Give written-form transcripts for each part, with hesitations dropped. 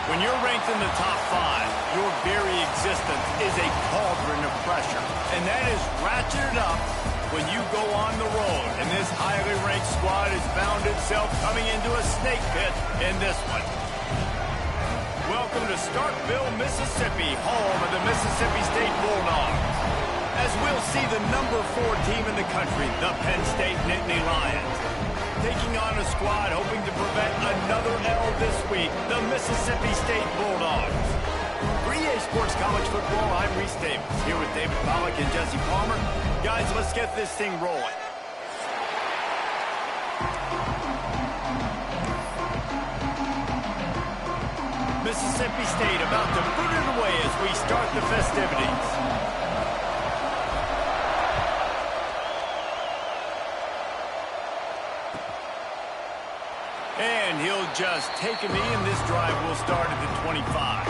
When you're ranked in the top 5, your very existence is a cauldron of pressure. And that is ratcheted up when you go on the road. And this highly ranked squad has found itself coming into a snake pit in this one. Welcome to Starkville, Mississippi, home of the Mississippi State Bulldogs. As we'll see the number 4 team in the country, the Penn State Nittany Lions, taking on a squad hoping to prevent another L this week, the Mississippi State Bulldogs. For EA Sports College Football, I'm Reese Davis, here with David Pollack and Jesse Palmer. Guys, let's get this thing rolling. Mississippi State about to put it away as we start the festivities. And he'll just take a knee, and this drive will start at the 25.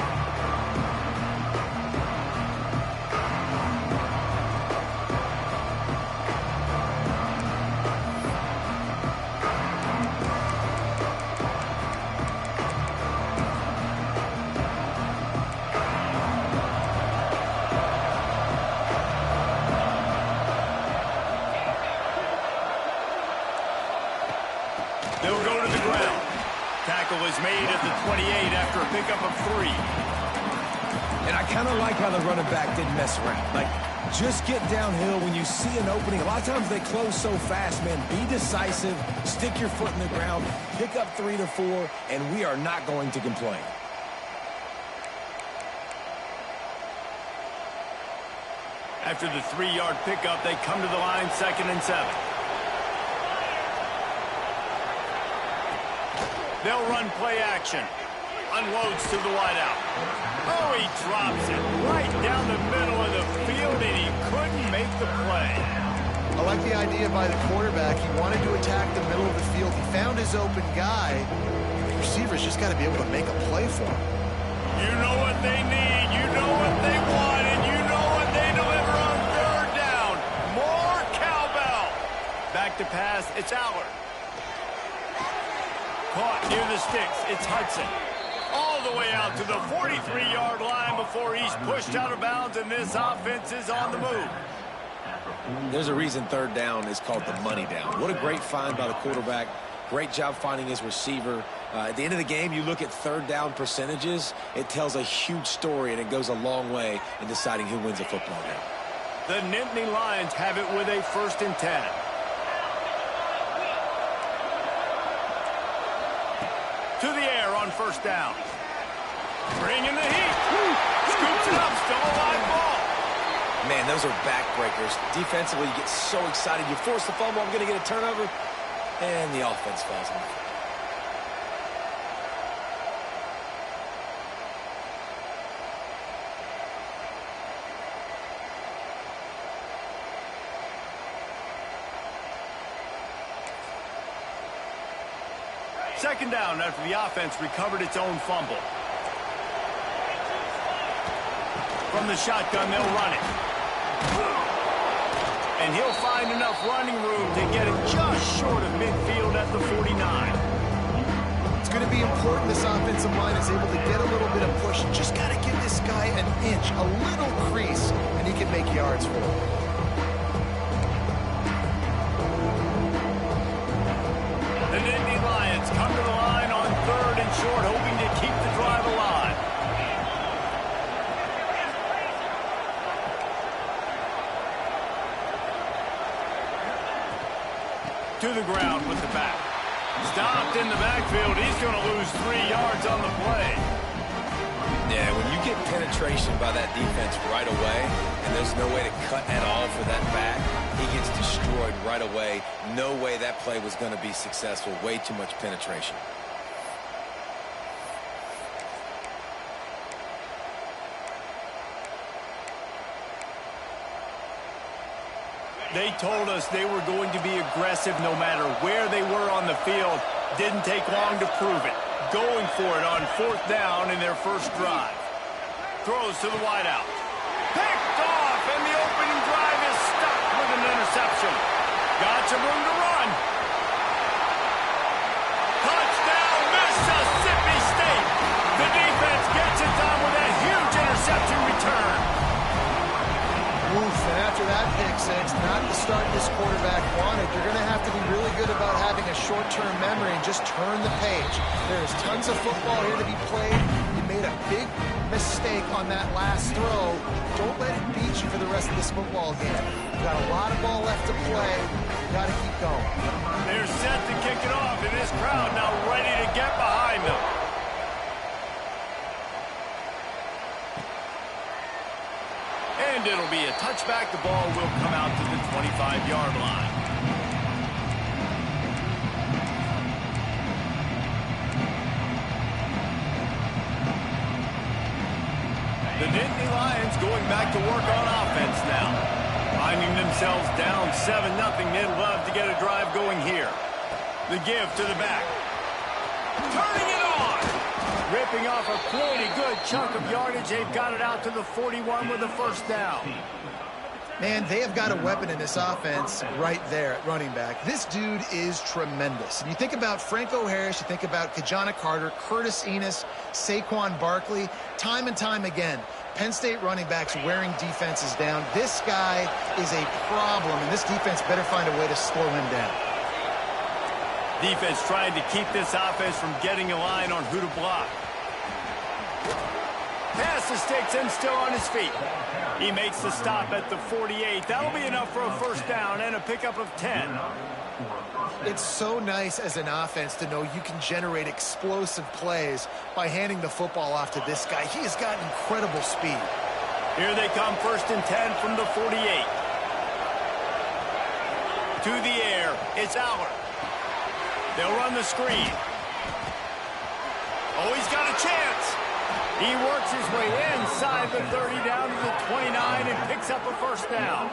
They'll go to the ground. Tackle is made at the 28 after a pickup of 3. And I kind of like how the running back didn't mess around. Like, just get downhill when you see an opening. A lot of times they close so fast, man. Be decisive, stick your foot in the ground, pick up 3 to 4, and we are not going to complain. After the 3-yard pickup, they come to the line, 2nd and 7. They'll run play action. Unloads to the wideout. Oh, he drops it right down the middle of the field, and he couldn't make the play. I like the idea by the quarterback. He wanted to attack the middle of the field. He found his open guy. The receiver's just got to be able to make a play for him. You know what they need. You know what they want, and you know what they deliver on 3rd down. More cowbell. Back to pass. It's Allard. Caught near the sticks. It's Hudson. All the way out to the 43-yard line before he's pushed out of bounds, and this offense is on the move. There's a reason 3rd down is called the money down. What a great find by the quarterback. Great job finding his receiver. At the end of the game, you look at 3rd down percentages. It tells a huge story, and it goes a long way in deciding who wins a football game. The Nittany Lions have it with a 1st and 10. To the air on 1st down. Bringing the heat. Scoops it up. Still a live ball. Man, those are backbreakers. Defensively, you get so excited. You force the fumble. I'm going to get a turnover. And the offense falls on. Second down after the offense recovered its own fumble. From the shotgun, they'll run it. And he'll find enough running room to get it just short of midfield at the 49. It's going to be important this offensive line is able to get a little bit of push. Just got to give this guy an inch, a little crease, and he can make yards for him. The Nittany Lions come to the line on 3rd and short, hoping to keep the drive alive. To the ground with the back. Stopped in the backfield. He's going to lose 3 yards on the play. Yeah, when you get penetration by that defense right away, and there's no way to cut at all for that back, he gets destroyed right away. No way that play was going to be successful. Way too much penetration. They told us they were going to be aggressive no matter where they were on the field. Didn't take long to prove it. Going for it on 4th down in their first drive. Throws to the wideout. Picked off, and the opening drive is stuck with an interception. Got some room to run. Touchdown, Mississippi State. The defense short-term memory and just turn the page. There is tons of football here to be played. You made a big mistake on that last throw. Don't let it beat you for the rest of this football game. You got a lot of ball left to play. You got to keep going. They're set to kick it off, and this crowd now ready to get behind them. And it'll be a touchback. The ball will come out to the 25-yard line. The Nittany Lions going back to work on offense now. Finding themselves down 7-0. They'd love to get a drive going here. The give to the back. Turning it on. Ripping off a pretty good chunk of yardage. They've got it out to the 41 with a first down. Man, they have got a weapon in this offense right there at running back. This dude is tremendous. And you think about Franco Harris, you think about Kajana Carter, Curtis Enis, Saquon Barkley, time and time again, Penn State running backs wearing defenses down. This guy is a problem, and this defense better find a way to slow him down. Defense trying to keep this offense from getting a line on who to block. Pass mistakes and still on his feet. He makes the stop at the 48. That'll be enough for a first down and a pickup of 10. It's so nice as an offense to know you can generate explosive plays by handing the football off to this guy. He has got incredible speed. Here they come, 1st and 10 from the 48. To the air, it's Allard. They'll run the screen. Oh, he's got a chance. He works his way inside the 30 down to the 29 and picks up a first down.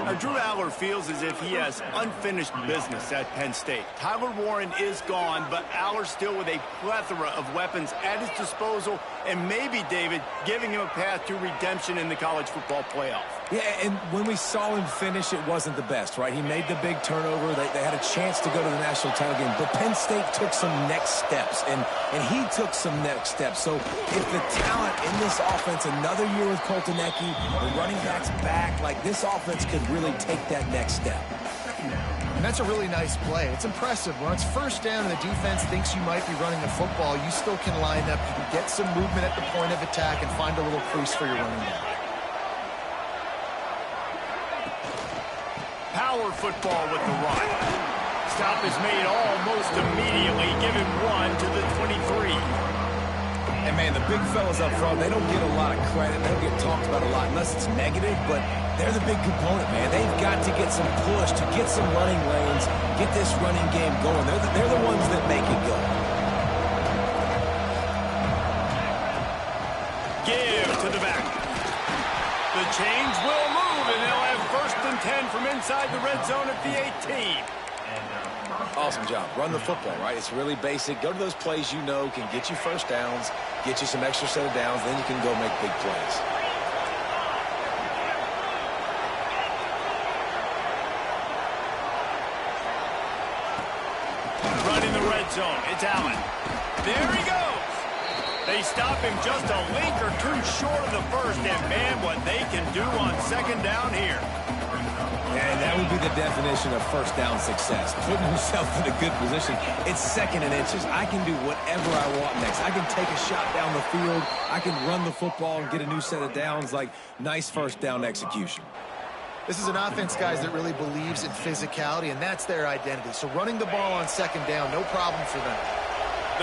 Now, Drew Allard feels as if he has unfinished business at Penn State. Tyler Warren is gone, but Allard still with a plethora of weapons at his disposal and maybe, David, giving him a path to redemption in the college football playoff. Yeah, and when we saw him finish, it wasn't the best, right? He made the big turnover. They had a chance to go to the national title game, but Penn State took some next steps, and he took some next steps. So if the talent in this offense, another year with Colton Ecke, the running backs back, like this offense could really take that next step. And that's a really nice play. It's impressive. When it's first down and the defense thinks you might be running the football, you still can line up. You can get some movement at the point of attack and find a little crease for your running back. Power football with the run. Stop is made almost immediately. Give him 1 to the 23. And, man, the big fellas up front, they don't get a lot of credit. They don't get talked about a lot unless it's negative, but they're the big component, man. They've got to get some push, to get some running lanes, get this running game going. They're the ones that make it go. Give to the back. The chains will move, and they'll have 1st and 10 from inside the red zone at the 18. Awesome job. Run the football, right? It's really basic. Go to those plays you know can get you first downs, get you some extra set of downs, then you can go make big plays. Running the red zone. It's Allen. There he goes. They stop him just a link or two short of the first, and man, what they can do on 2nd down here. And that would be the definition of first down success. Putting yourself in a good position. It's 2nd and inches. I can do whatever I want next. I can take a shot down the field. I can run the football and get a new set of downs. Like, nice first down execution. This is an offense, guys, that really believes in physicality, and that's their identity. So running the ball on 2nd down, no problem for them.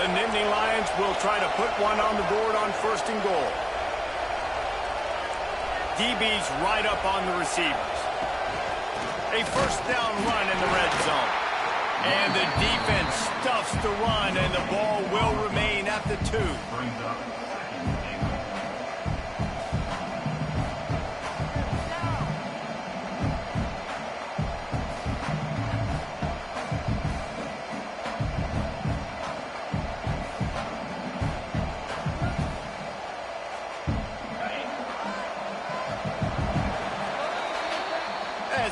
The Nittany Lions will try to put one on the board on 1st and goal. DB's right up on the receivers. A first down run in the red zone. And the defense stuffs the run, and the ball will remain at the 2.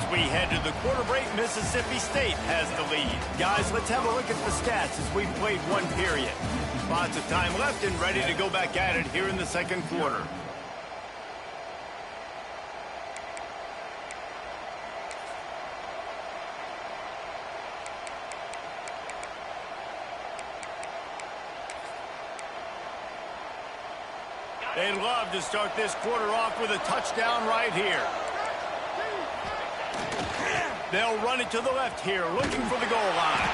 We head to the quarter break. Mississippi State has the lead. Guys, let's have a look at the stats as we've played one period. Lots of time left and ready to go back at it here in the 2nd quarter. They'd love to start this quarter off with a touchdown right here. They'll run it to the left here, looking for the goal line.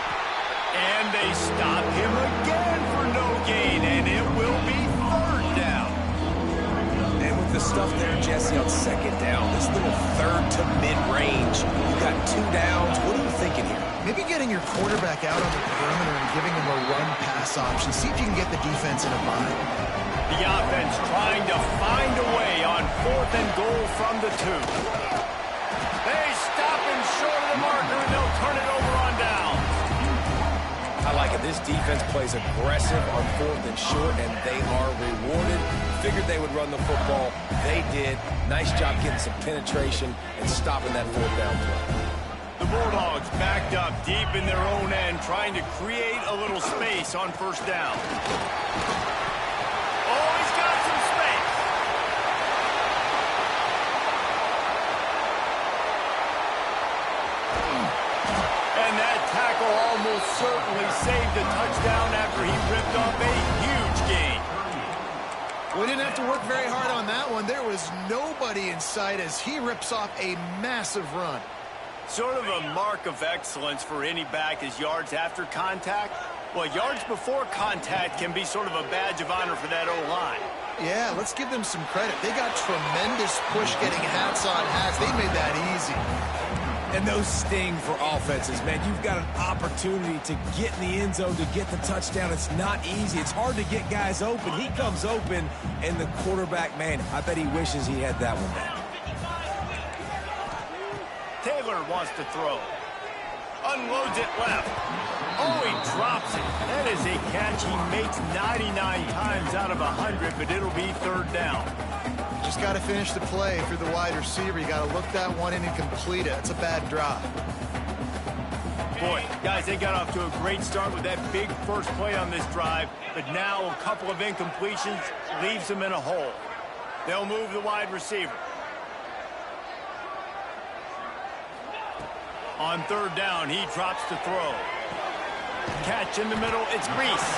And they stop him again for no gain, and it will be third down. And with the stuff there, Jesse, on second down, this little third to mid-range, you got 2 downs. What are you thinking here? Maybe getting your quarterback out on the perimeter and giving him a run-pass option. See if you can get the defense in a bind. The offense trying to find a way on 4th and goal from the 2. They stop him short of the marker, and they'll turn it over on down. I like it. This defense plays aggressive on 4th and short, and they are rewarded. Figured they would run the football. They did. Nice job getting some penetration and stopping that 4th down play. The Bulldogs backed up deep in their own end, trying to create a little space on 1st down. Oh, he's got some space. And that tackle almost certainly saved a touchdown after he ripped off a huge gain. We didn't have to work very hard on that one. There was nobody in sight as he rips off a massive run. Sort of a mark of excellence for any back is yards after contact. Well, yards before contact can be sort of a badge of honor for that O-line. Yeah, let's give them some credit. They got tremendous push getting hats on hats. They made that easy. And those sting for offenses, man. You've got an opportunity to get in the end zone, to get the touchdown. It's not easy. It's hard to get guys open. He comes open, and the quarterback, man, I bet he wishes he had that one back. Taylor wants to throw. Unloads it left. Oh, he drops it. That is a catch he makes 99 times out of 100, but it'll be 3rd down. Just got to finish the play. If you're the wide receiver, you got to look that one in and complete it. It's a bad drop. Boy, guys, they got off to a great start with that big first play on this drive, but now a couple of incompletions leaves them in a hole. They'll move the wide receiver. On 3rd down, he drops to throw. Catch in the middle, it's Reese.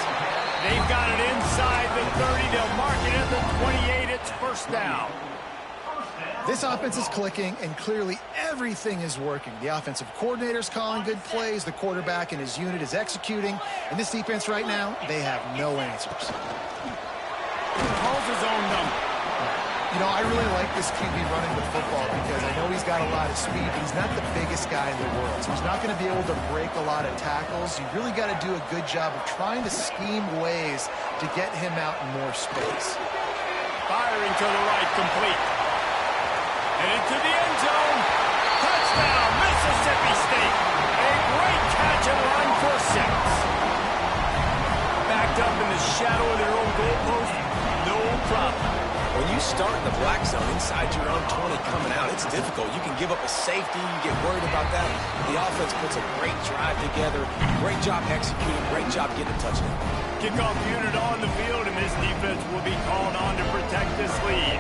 They've got it inside the 30. They'll mark it at the 28. It's 1st down. This offense is clicking, and clearly everything is working. The offensive coordinator's calling good plays. The quarterback and his unit is executing. And this defense right now, they have no answers. Calls his own number. You know, I really like this QB running the football because I know he's got a lot of speed, but he's not the biggest guy in the world. So he's not going to be able to break a lot of tackles. You really got to do a good job of trying to scheme ways to get him out in more space. Firing to the right, complete. And into the end zone. Touchdown, Mississippi State. A great catch and run for 6. Backed up in the shadow of their own goalpost, no problem. When you start in the black zone inside your own 20 coming out, it's difficult. You can give up a safety. You get worried about that. The offense puts a great drive together. Great job executing. Great job getting a touchdown. Kickoff unit on the field, and this defense will be called on to protect this lead.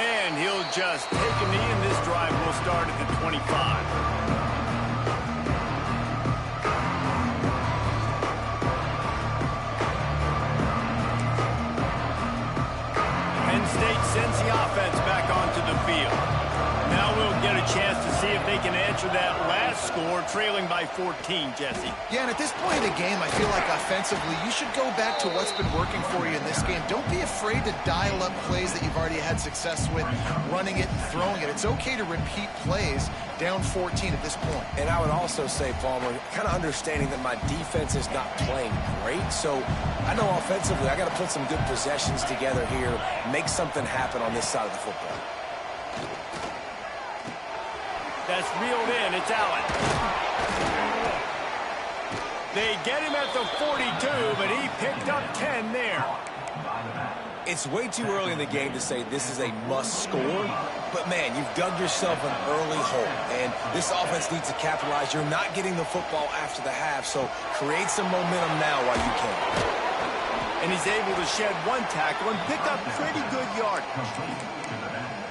And he'll just take a knee, and this drive will start at the 25. Penn State sends the offense back onto the field. Now we'll get a chance to see if they can answer that last score, trailing by 14, Jesse. Yeah, and at this point in the game, I feel like offensively, you should go back to what's been working for you in this game. Don't be afraid to dial up plays that you've already had success with, running it and throwing it. It's okay to repeat plays down 14 at this point. And I would also say, Palmer, kind of understanding that my defense is not playing great. So I know offensively I got to put some good possessions together here, make something happen on this side of the football. That's reeled in. It's Allen. They get him at the 42, but he picked up 10 there. It's way too early in the game to say this is a must score, but man, you've dug yourself an early hole, and this offense needs to capitalize. You're not getting the football after the half, so create some momentum now while you can. And he's able to shed one tackle and pick up pretty good yardage.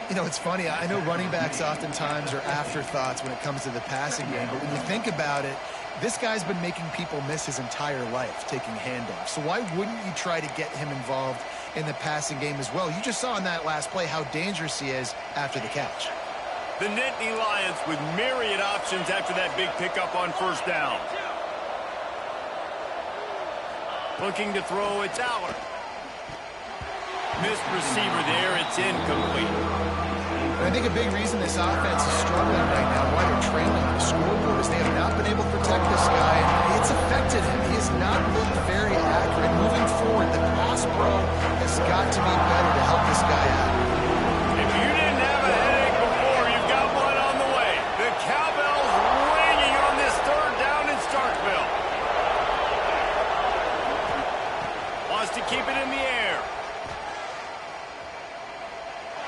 You know, it's funny. I know running backs oftentimes are afterthoughts when it comes to the passing game, but when you think about it, this guy's been making people miss his entire life taking handoffs. So why wouldn't you try to get him involved in the passing game as well? You just saw in that last play how dangerous he is after the catch. The Nittany Lions with myriad options after that big pickup on first down. Looking to throw, it's Aller. Missed receiver there, it's incomplete. And I think a big reason this offense is struggling right now, why they're trailing on the scoreboard, is they have not been able to protect this guy, and it's affected him. He has not looked very accurate. Moving forward, the pass pro has got to be better to help this guy out. If you didn't have a headache before, you've got one on the way. The cowbell's ringing on this third down in Starkville. Wants to keep it in the air.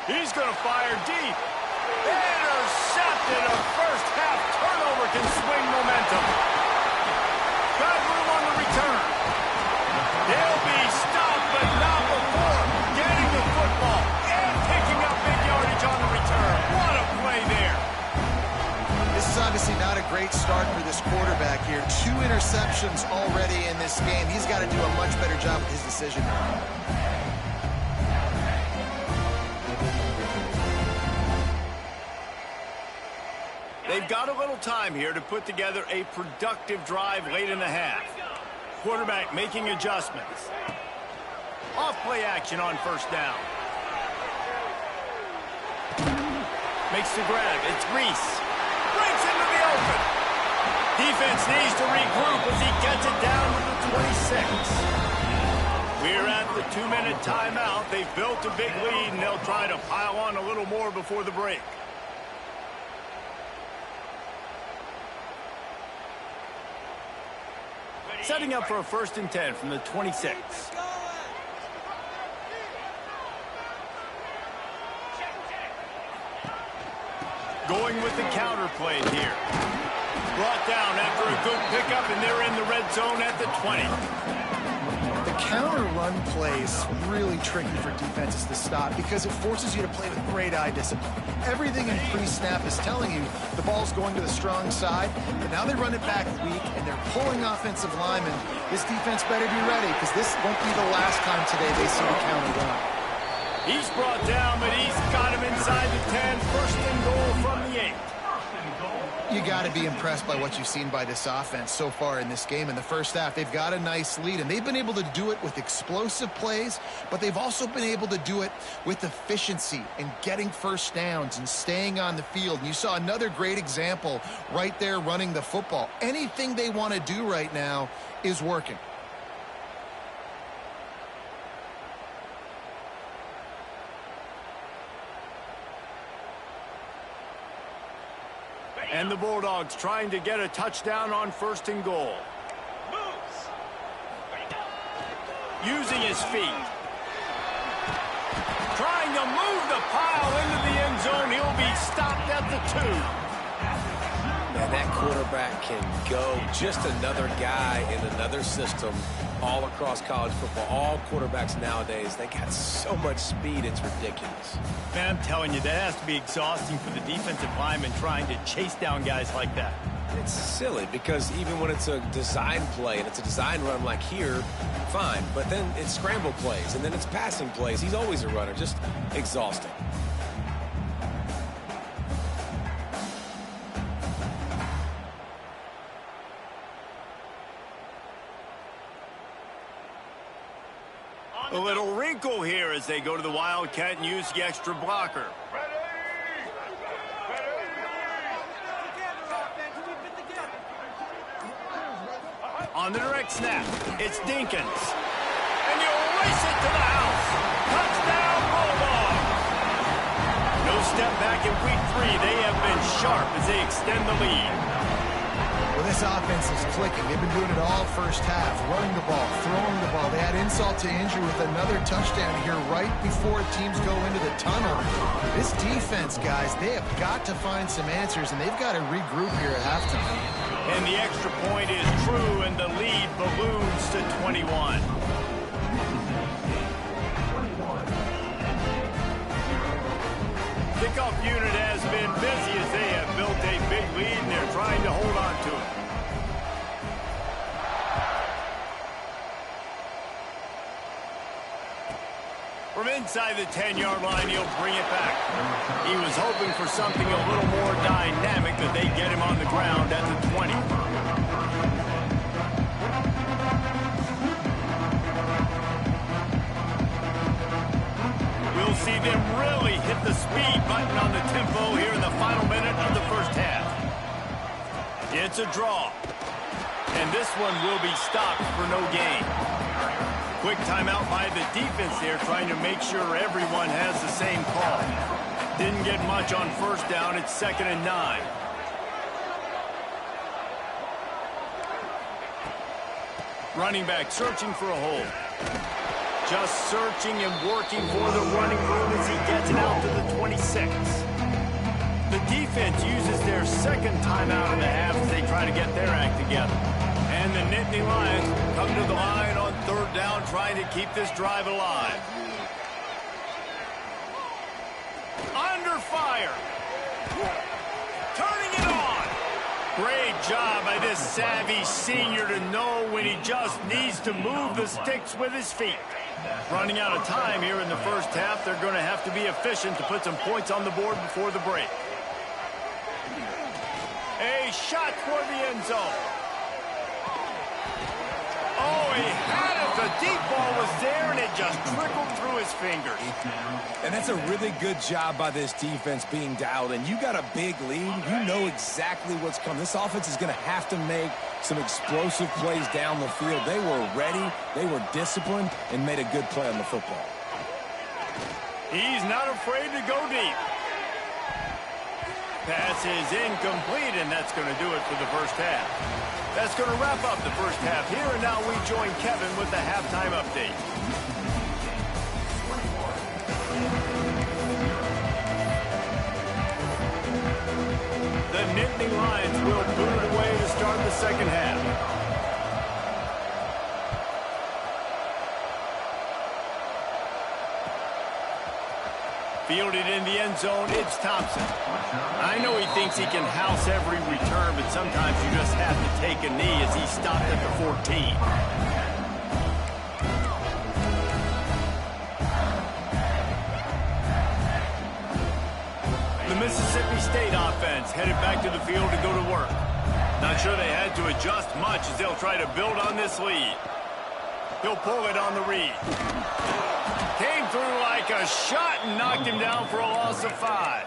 He's going to fire deep. Intercepted. A first-half turnover can swing momentum. Got room on the return. They'll be stopped, but not before getting the football and picking up big yardage on the return. What a play there. This is obviously not a great start for this quarterback here. 2 interceptions already in this game. He's got to do a much better job with his decision making. They've got a little time here to put together a productive drive late in the half. Quarterback making adjustments. Off play action on first down. Makes the grab. It's Reese. Breaks into the open. Defense needs to regroup as he gets it down to the 26. We're at the 2-minute timeout. They've built a big lead, and they'll try to pile on a little more before the break. Setting up for a 1st and 10 from the 26. Going with the counter play here. Brought down after a good pickup, and they're in the red zone at the 20. The counter run plays really tricky for defenses to stop because it forces you to play with great eye discipline. Everything in pre-snap is telling you the ball's going to the strong side, but now they run it back weak and they're pulling offensive linemen. This defense better be ready because this won't be the last time today they see the counter run. He's brought down, but he's got him inside the 10. 1st and goal from the 8. You got to be impressed by what you've seen by this offense so far in this game. In the first half, they've got a nice lead, and they've been able to do it with explosive plays, but they've also been able to do it with efficiency and getting first downs and staying on the field. And you saw another great example right there running the football. Anything they want to do right now is working. And the Bulldogs trying to get a touchdown on 1st and goal. Using his feet. Trying to move the pile into the end zone. He'll be stopped at the 2. And that quarterback can go. Just another guy in another system all across college football. All quarterbacks nowadays, they got so much speed, it's ridiculous. Man, I'm telling you, that has to be exhausting for the defensive lineman trying to chase down guys like that. It's silly because even when it's a design play and it's a design run like here, fine. But then it's scramble plays and then it's passing plays. He's always a runner, just exhausting. A little wrinkle here as they go to the Wildcat and use the extra blocker. On the direct snap, it's Dinkins. And you'll race it to the house. Touchdown, Bulldogs. No step back in week 3. They have been sharp as they extend the lead. Well, this offense is clicking. They've been doing it all first half, running the ball, throwing the ball. They had insult to injury with another touchdown here right before teams go into the tunnel. This defense, guys, they have got to find some answers, and they've got to regroup here at halftime. And the extra point is true, and the lead balloons to 21. Kickoff unit has been busy as they have built a big lead, and they're trying to hold on to it. From inside the 10-yard line, he'll bring it back. He was hoping for something a little more dynamic, that they get him on the ground at the 20. We'll see them really hit the speed button on the tempo here in the final minute of the first half. It's a draw. And this one will be stopped for no gain. Quick timeout by the defense there, trying to make sure everyone has the same call. Didn't get much on first down. It's 2nd and 9. Running back searching for a hole. Just searching and working for the running room as he gets it out to the 26. The defense uses their second timeout of the half as they try to get their act together. And the Nittany Lions come to the line on 3rd down, trying to keep this drive alive. Under fire. Turning it on. Great job by this savvy senior to know when he just needs to move the sticks with his feet. Running out of time here in the first half, they're going to have to be efficient to put some points on the board before the break. A shot for the end zone. Oh, he had it. The deep ball was there, and it just trickled through his fingers. And that's a really good job by this defense being dialed in. You got a big lead. You know exactly what's coming. This offense is going to have to make some explosive plays down the field. They were ready, they were disciplined, and made a good play on the football. He's not afraid to go deep. Pass is incomplete, and that's going to do it for the first half. That's going to wrap up the first half here, and now we join Kevin with the halftime update. The Nittany Lions will boot it away to start the second half. Fielded in the end zone, it's Thompson. I know he thinks he can house every return, but sometimes you just have to take a knee as he stopped at the 14. The Mississippi State offense headed back to the field to go to work. Not sure they had to adjust much as they'll try to build on this lead. He'll pull it on the read. Came through like a shot and knocked him down for a loss of 5.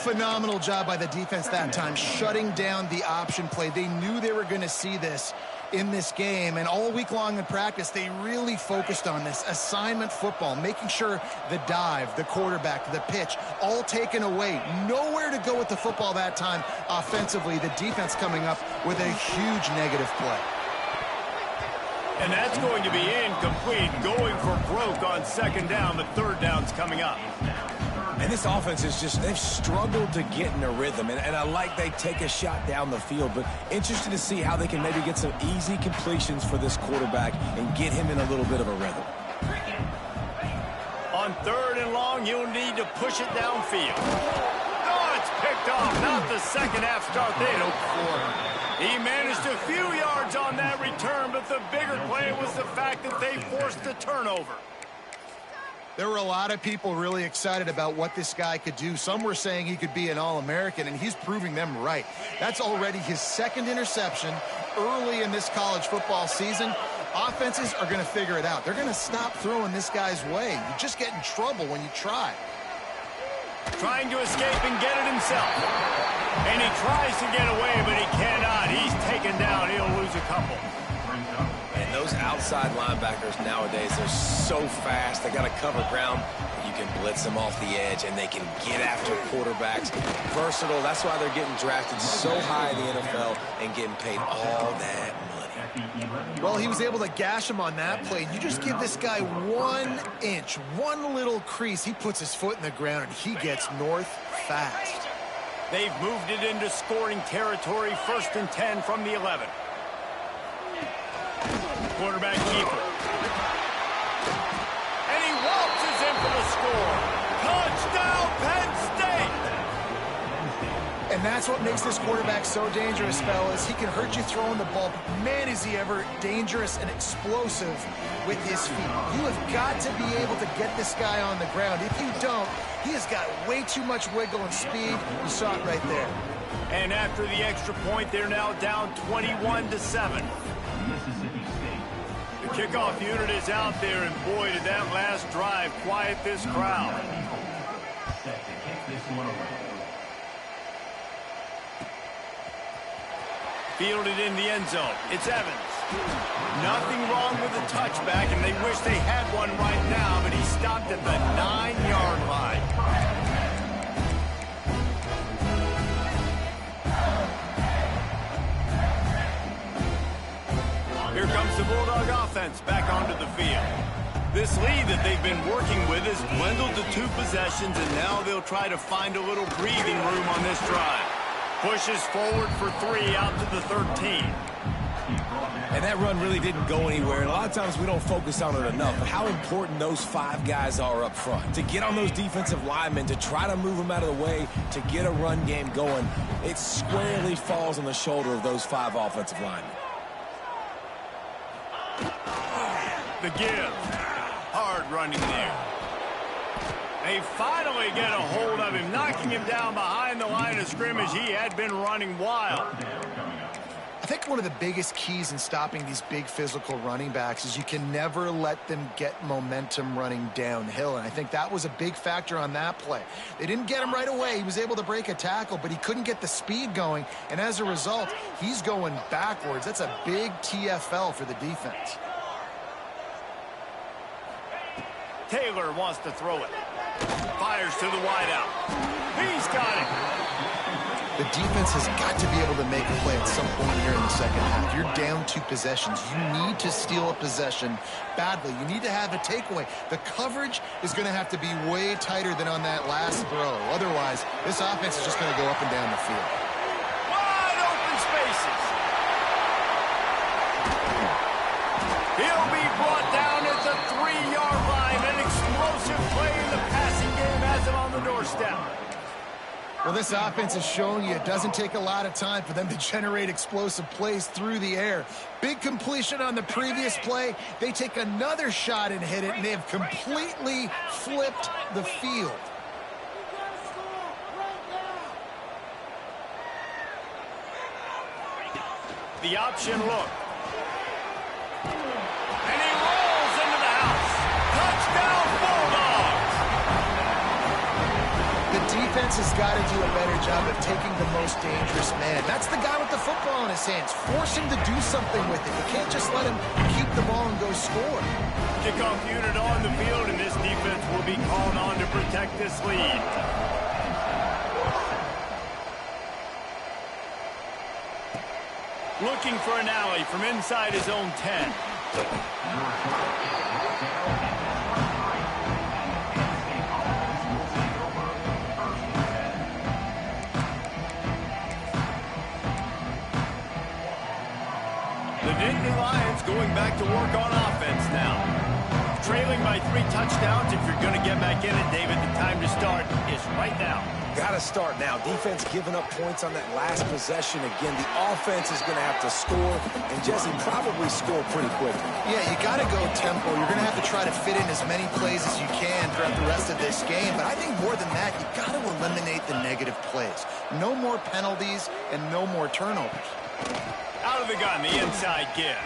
Phenomenal job by the defense that time, shutting down the option play. They knew they were going to see this in this game, and all week long in practice, they really focused on this assignment football, making sure the dive, the quarterback, the pitch, all taken away. Nowhere to go with the football that time offensively. The defense coming up with a huge negative play. And that's going to be incomplete, going for broke on 2nd down. The 3rd down's coming up. And this offense is just, they've struggled to get in a rhythm. And I like they take a shot down the field, but interested to see how they can maybe get some easy completions for this quarterback and get him in a little bit of a rhythm. On 3rd and long, you'll need to push it downfield. Oh, it's picked off. Not the second half start they'd hoped for. He managed a few yards on that return, but the bigger play was the fact that they forced the turnover. There were a lot of people really excited about what this guy could do. Some were saying he could be an All-American, and he's proving them right. That's already his 2nd interception early in this college football season. Offenses are going to figure it out. They're going to stop throwing this guy's way. You just get in trouble when you try. Trying to escape and get it himself. And he tries to get away, but he cannot. He's taken down. He'll lose a couple. And those outside linebackers nowadays, they're so fast. They got to cover ground. You can blitz them off the edge, and they can get after quarterbacks. Versatile. That's why they're getting drafted so high in the NFL and getting paid all that money. Well, he was able to gash him on that play. You just give this guy 1 inch, one little crease. He puts his foot in the ground, and he gets north fast. They've moved it into scoring territory. 1st and 10 from the 11. Quarterback keeper. And he waltzes in for the score. Touchdown pass. And that's what makes this quarterback so dangerous, fellas. He can hurt you throwing the ball, but man, is he ever dangerous and explosive with his feet. You have got to be able to get this guy on the ground. If you don't, he has got way too much wiggle and speed. You saw it right there. And after the extra point, they're now down 21-7. The kickoff unit is out there, and boy, did that last drive quiet this crowd. Fielded in the end zone. It's Evans. Nothing wrong with the touchback, and they wish they had one right now, but he stopped at the 9-yard line. Here comes the Bulldog offense back onto the field. This lead that they've been working with has dwindled to 2 possessions, and now they'll try to find a little breathing room on this drive. Pushes forward for 3 out to the 13. And that run really didn't go anywhere. And a lot of times we don't focus on it enough. But how important those 5 guys are up front. To get on those defensive linemen, to try to move them out of the way, to get a run game going, it squarely falls on the shoulder of those 5 offensive linemen. The give. Hard running there. They finally get a hold of him, knocking him down behind the line of scrimmage. He had been running wild. I think one of the biggest keys in stopping these big physical running backs is you can never let them get momentum running downhill, and I think that was a big factor on that play. They didn't get him right away. He was able to break a tackle, but he couldn't get the speed going, and as a result, he's going backwards. That's a big TFL for the defense. Taylor wants to throw it. Fires to the wideout. He's got it. The defense has got to be able to make a play at some point here in the second half. You're down 2 possessions. You need to steal a possession badly. You need to have a takeaway. The coverage is going to have to be way tighter than on that last throw. Otherwise, this offense is just going to go up and down the field. Wide open spaces. He'll be brought down at the 3-yard line. An explosive play in the passing game has him on the doorstep. Well, this offense is showing you it doesn't take a lot of time for them to generate explosive plays through the air. Big completion on the previous play. They take another shot and hit it, and they have completely flipped the field. The option look. And he rolls into the house. Touchdown, Bulldogs! The defense has got to do a better job of taking the most dangerous man. That's the guy with the football in his hands. Force him to do something with it. You can't just let him keep the ball and go score. Kickoff unit on the field, and this defense will be called on to protect this lead. Looking for an alley from inside his own 10. The Nittany Lions going back to work on offense now. Trailing by 3 touchdowns. If you're going to get back in it, David, the time to start is right now. Got to start now. Defense giving up points on that last possession. Again, the offense is going to have to score, and Jesse probably score pretty quickly. Yeah, you got to go tempo. You're going to have to try to fit in as many plays as you can throughout the rest of this game. But I think more than that, you got to eliminate the negative plays. No more penalties and no more turnovers. Out of the gun, the inside give.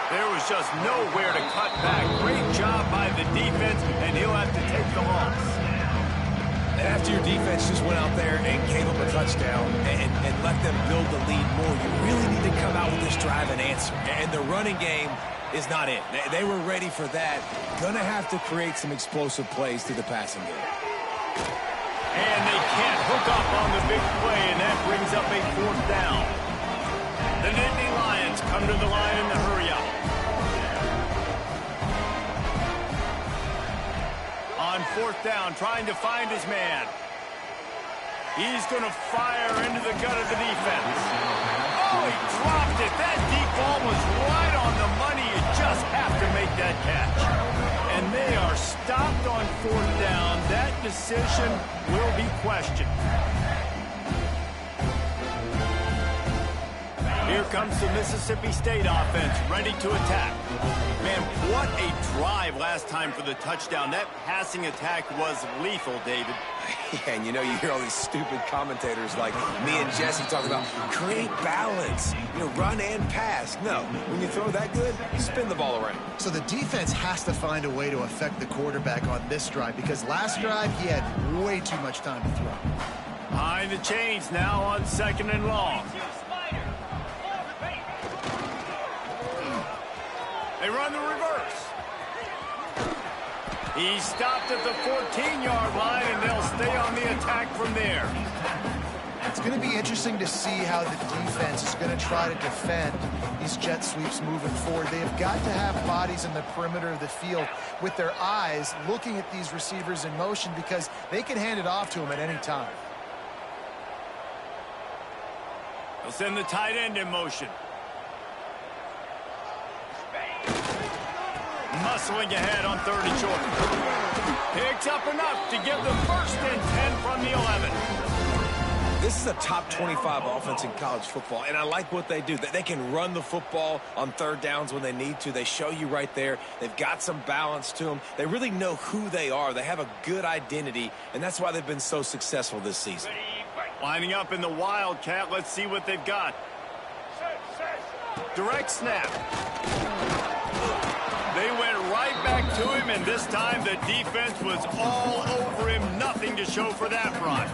There was just nowhere to cut back. Great job by the defense, and he'll have to take the loss. And after your defense just went out there and gave them a touchdown and let them build the lead more, you really need to come out with this drive and answer. And the running game is not it. They were ready for that. Gonna have to create some explosive plays through the passing game. And they can't hook up on the big play, and that brings up a 4th down. The Nittany Lions come to the line in the hurry-up. On 4th down, trying to find his man. He's going to fire into the gut of the defense. Oh, he dropped it. That deep ball was right on the money. You just have to make that catch. And they are stopped on 4th down. That that decision will be questioned. Here comes the Mississippi State offense, ready to attack. Man, what a drive last time for the touchdown. That passing attack was lethal, David. Yeah, and you know, you hear all these stupid commentators like me and Jesse talking about create balance, you know, run and pass. No, when you throw that good, you spin the ball around. So the defense has to find a way to affect the quarterback on this drive, because last drive he had way too much time to throw. Behind the chains now on 2nd and long. They run the reverse. He stopped at the 14-yard line, and they'll stay on the attack from there. It's going to be interesting to see how the defense is going to try to defend these jet sweeps moving forward. They have got to have bodies in the perimeter of the field with their eyes looking at these receivers in motion, because they can hand it off to them at any time. They'll send the tight end in motion. Muscling ahead on 3rd and short. Picks up enough to give them 1st and 10 from the 11. This is a top 25 offense in college football, and I like what they do. They can run the football on 3rd downs when they need to. They show you right there. They've got some balance to them. They really know who they are. They have a good identity, and that's why they've been so successful this season. Lining up in the Wildcat. Let's see what they've got. Direct snap. They went right back to him, and this time the defense was all over him. Nothing to show for that run.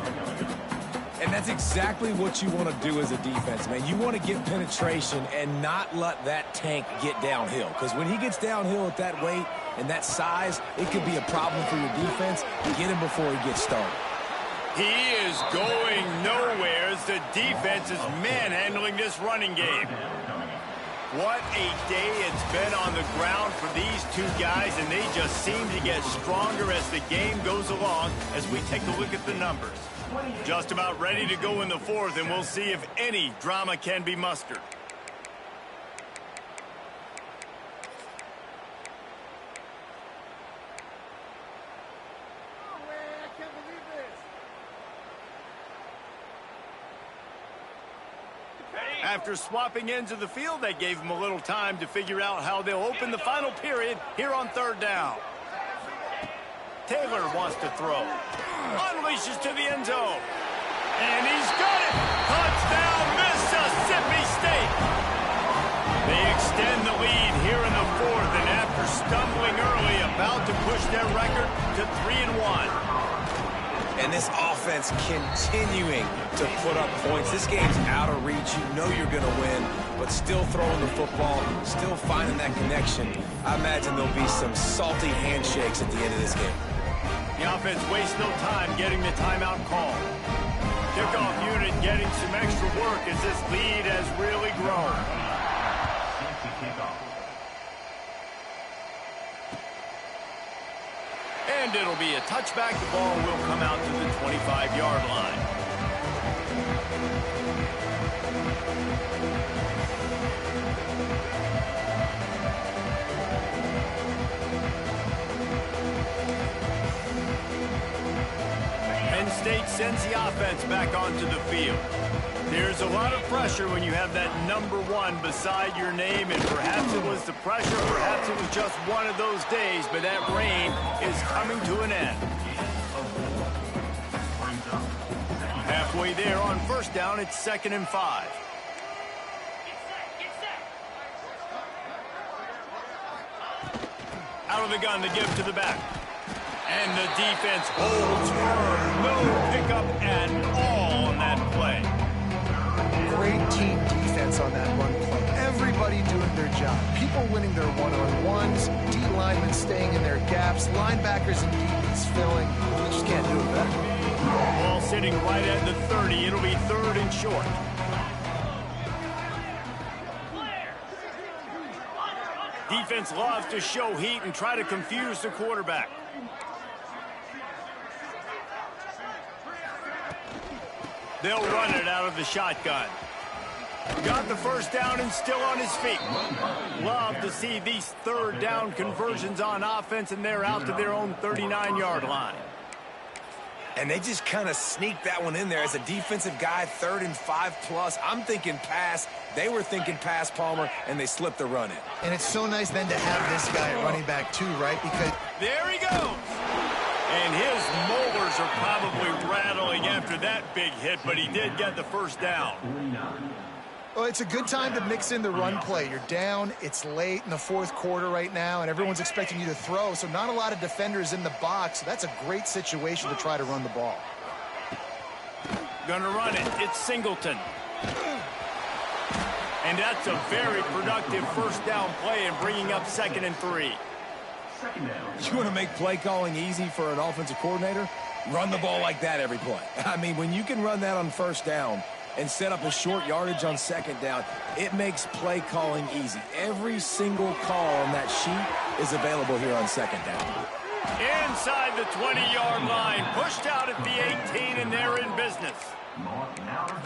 And that's exactly what you want to do as a defense, man. You want to get penetration and not let that tank get downhill. Because when he gets downhill at that weight and that size, it could be a problem for your defense. Get him before he gets started. He is going nowhere as the defense is manhandling this running game. What a day it's been on the ground for these two guys, and they just seem to get stronger as the game goes along as we take a look at the numbers. Just about ready to go in the 4th, and we'll see if any drama can be mustered. After swapping ends of the field, they gave them a little time to figure out how they'll open the final period here on 3rd down. Taylor wants to throw. Unleashes to the end zone. And he's got it! Touchdown, Mississippi State! They extend the lead here in the 4th, and after stumbling early, about to push their record to 3-1. And this offense continuing to put up points. This game's out of reach. You know you're going to win, but still throwing the football, still finding that connection. I imagine there'll be some salty handshakes at the end of this game. The offense wastes no time getting the timeout call. Kickoff unit getting some extra work as this lead has really grown. And it'll be a touchback. The ball will come out to the 25-yard line. Penn State sends the offense back onto the field. There's a lot of pressure when you have that number 1 beside your name, and perhaps it was the pressure, perhaps it was just one of those days, but that reign is coming to an end. Halfway there on 1st down, it's 2nd and 5. Out of the gun to give to the back. And the defense holds firm. No pickup at all on that play. Great team defense on that run play. Everybody doing their job. People winning their one-on-ones, D linemen staying in their gaps, linebackers and DBs filling. They just can't do it better. Ball sitting right at the 30. It'll be 3rd and short. Defense loves to show heat and try to confuse the quarterback. They'll run it out of the shotgun. Got the 1st down and still on his feet. Love to see these 3rd down conversions on offense, and they're out to their own 39-yard line. And they just kind of sneaked that one in there as a defensive guy, 3rd and 5+. I'm thinking pass. They were thinking pass, Palmer, and they slipped the run in. And it's so nice then to have this guy at running back too, right? Because there he goes. And his molars are probably rattling after that big hit, but he did get the first down. Well, it's a good time to mix in the run play. You're down, it's late in the 4th quarter right now, and everyone's expecting you to throw, so not a lot of defenders in the box. So that's a great situation to try to run the ball. Gonna run it. It's Singleton. And that's a very productive first down play and bringing up 2nd and 3. You want to make play calling easy for an offensive coordinator? Run the ball like that every play. I mean, when you can run that on first down and set up a short yardage on 2nd down, it makes play calling easy. Every single call on that sheet is available here on 2nd down. Inside the 20-yard line, pushed out at the 18, and they're in business.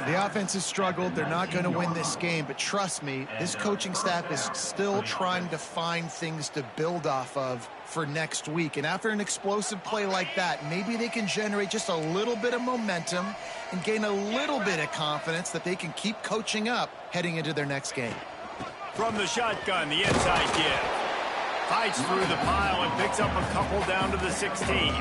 The offense has struggled. They're not going to win this game, but trust me, this coaching staff is still trying to find things to build off of for next week. And after an explosive play like that, maybe they can generate just a little bit of momentum and gain a little bit of confidence that they can keep coaching up heading into their next game. From the shotgun, the inside give. Fights through the pile and picks up a couple down to the 16.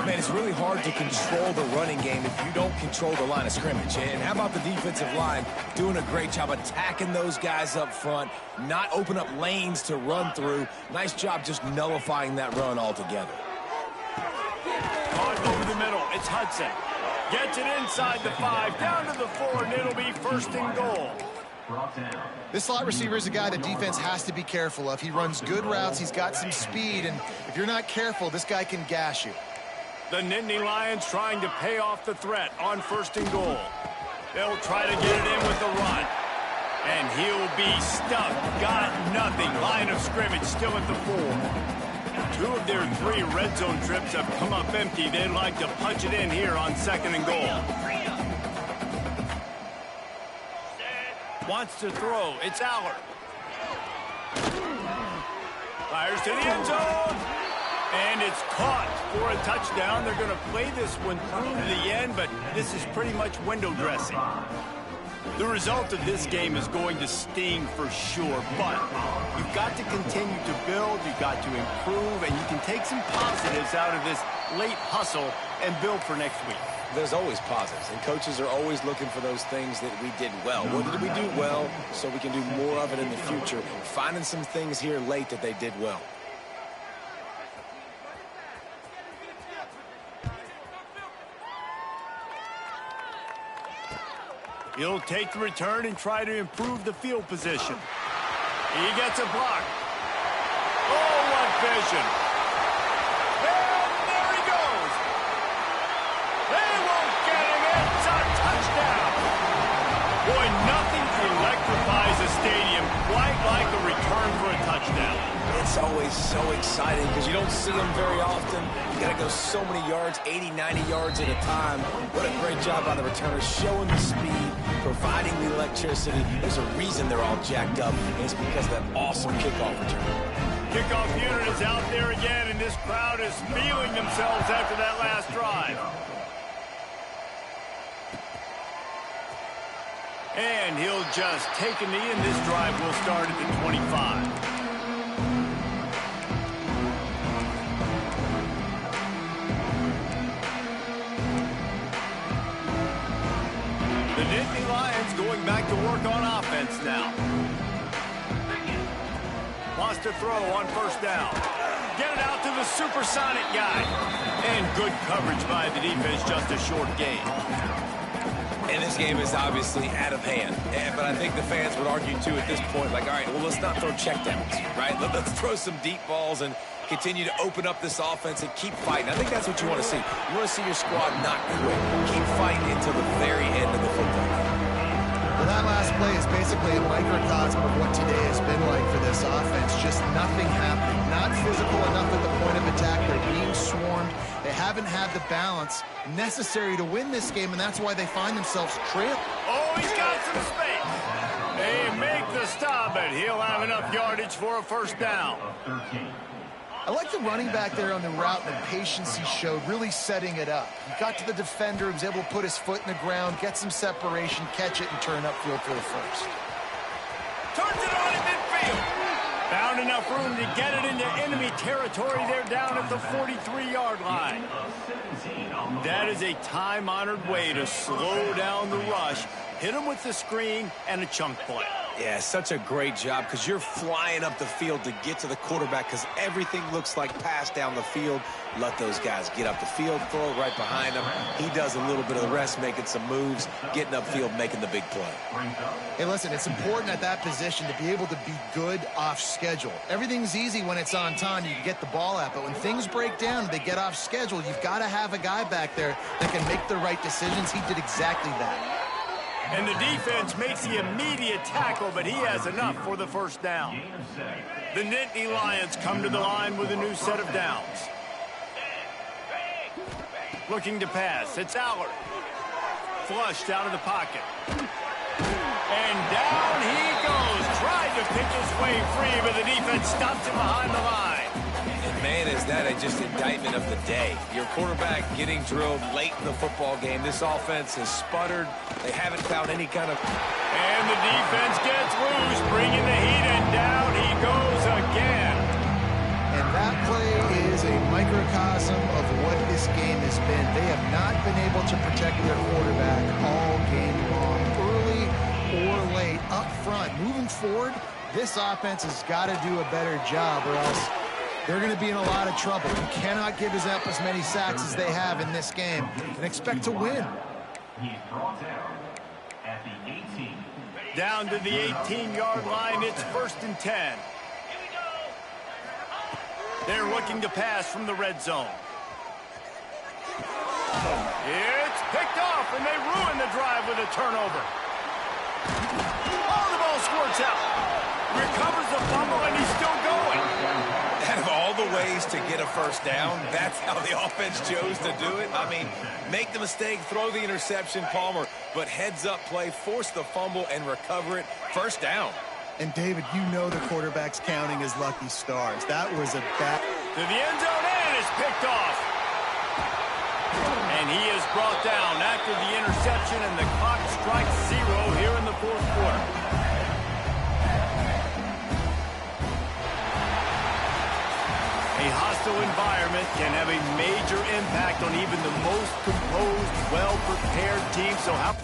Man, it's really hard to control the running game if you don't control the line of scrimmage. And how about the defensive line doing a great job attacking those guys up front, not open up lanes to run through. Nice job just nullifying that run altogether. On over the middle, it's Hudson. Gets it inside the 5, down to the 4, and it'll be 1st and goal. This slot receiver is a guy the defense has to be careful of. He runs good routes, he's got some speed, and if you're not careful, this guy can gash you. The Nittany Lions trying to pay off the threat on 1st and goal. They'll try to get it in with the run. And he'll be stuck. Got nothing. Line of scrimmage still at the 4. 2 of their 3 red zone trips have come up empty. They'd like to punch it in here on 2nd and goal. Wants to throw. It's Aller. Fires to the end zone. And it's caught for a touchdown. They're going to play this one through to the end, but this is pretty much window dressing. The result of this game is going to sting for sure, but you've got to continue to build, you've got to improve, and you can take some positives out of this late hustle and build for next week. There's always positives, and coaches are always looking for those things that we did well. What did we do well so we can do more of it in the future? Finding some things here late that they did well. He'll take the return and try to improve the field position. He gets a block. Oh, what vision. And there he goes. They won't get him. It's a touchdown. Boy, nothing electrifies a stadium quite like a return for a touchdown. It's always so exciting because you don't see them very often. You got to go so many yards, 80, 90 yards at a time. What a great job by the returners, showing the speed, providing the electricity. There's a reason they're all jacked up, and it's because of that awesome kickoff return. Kickoff unit is out there again, and this crowd is feeling themselves after that last drive. And he'll just take a knee, and this drive will start at the 25. The Nittany Lions going back to work on offense now. Wants to throw on 1st down. Get it out to the supersonic guy. And good coverage by the defense, just a short gain. And this game is obviously out of hand. But I think the fans would argue, too, at this point, like, all right, well, let's not throw checkdowns, right? Let's throw some deep balls and continue to open up this offense and keep fighting. I think that's what you want to see. You want to see your squad not quit. Keep fighting until the very end of the football game. Well, that last play is basically a microcosm of what today has been like for this offense. Just nothing happening. Not physical enough at the point of attack. They're being swarmed. They haven't had the balance necessary to win this game, and that's why they find themselves trailing. Oh, he's got some space. They make the stop, but he'll have enough yardage for a 1st down. I like the running back there on the route and the patience he showed, really setting it up. He got to the defender, he was able to put his foot in the ground, get some separation, catch it, and turn upfield for the first. Turns it on in midfield. Found enough room to get it into enemy territory there down at the 43-yard line. That is a time-honored way to slow down the rush, hit him with the screen, and a chunk play. Yeah, such a great job because you're flying up the field to get to the quarterback because everything looks like pass down the field. Let those guys get up the field, throw it right behind him. He does a little bit of the rest, making some moves, getting upfield, making the big play. Hey, listen, it's important at that position to be able to be good off schedule. Everything's easy when it's on time. You can get the ball out, but when things break down, they get off schedule. You've got to have a guy back there that can make the right decisions. He did exactly that. And the defense makes the immediate tackle, but he has enough for the first down. The Nittany Lions come to the line with a new set of downs. Looking to pass. It's Allard. Flushed out of the pocket. And down he goes. Tried to pick his way free, but the defense stops him behind the line. And man, is that just indictment of the day. Your quarterback getting drilled late in the football game. This offense has sputtered. They haven't found any kind of... And the defense gets loose, bringing the heat, and down he goes again. And that play is a microcosm of what this game has been. They have not been able to protect their quarterback all game long, early or late, up front. Moving forward, this offense has got to do a better job or else they're going to be in a lot of trouble. You cannot give us up as many sacks as they have in this game and expect to win. He's brought down at the 18. Down to the 18-yard line, it's 1st and 10. They're looking to pass from the red zone. It's picked off, and they ruin the drive with a turnover. Oh, the ball squirts out. Recovers the fumble, and he's still going. Out of all the ways to get a first down, that's how the offense chose to do it. I mean, make the mistake, throw the interception, Palmer, but heads-up play, force the fumble, and recover it. First down. And, David, you know the quarterback's counting his lucky stars. That was a bad... To the end zone, and it's picked off. And he is brought down after the interception, and the clock strikes 0 here in the 4th quarter. A hostile environment can have a major impact on even the most composed, well-prepared team. So how...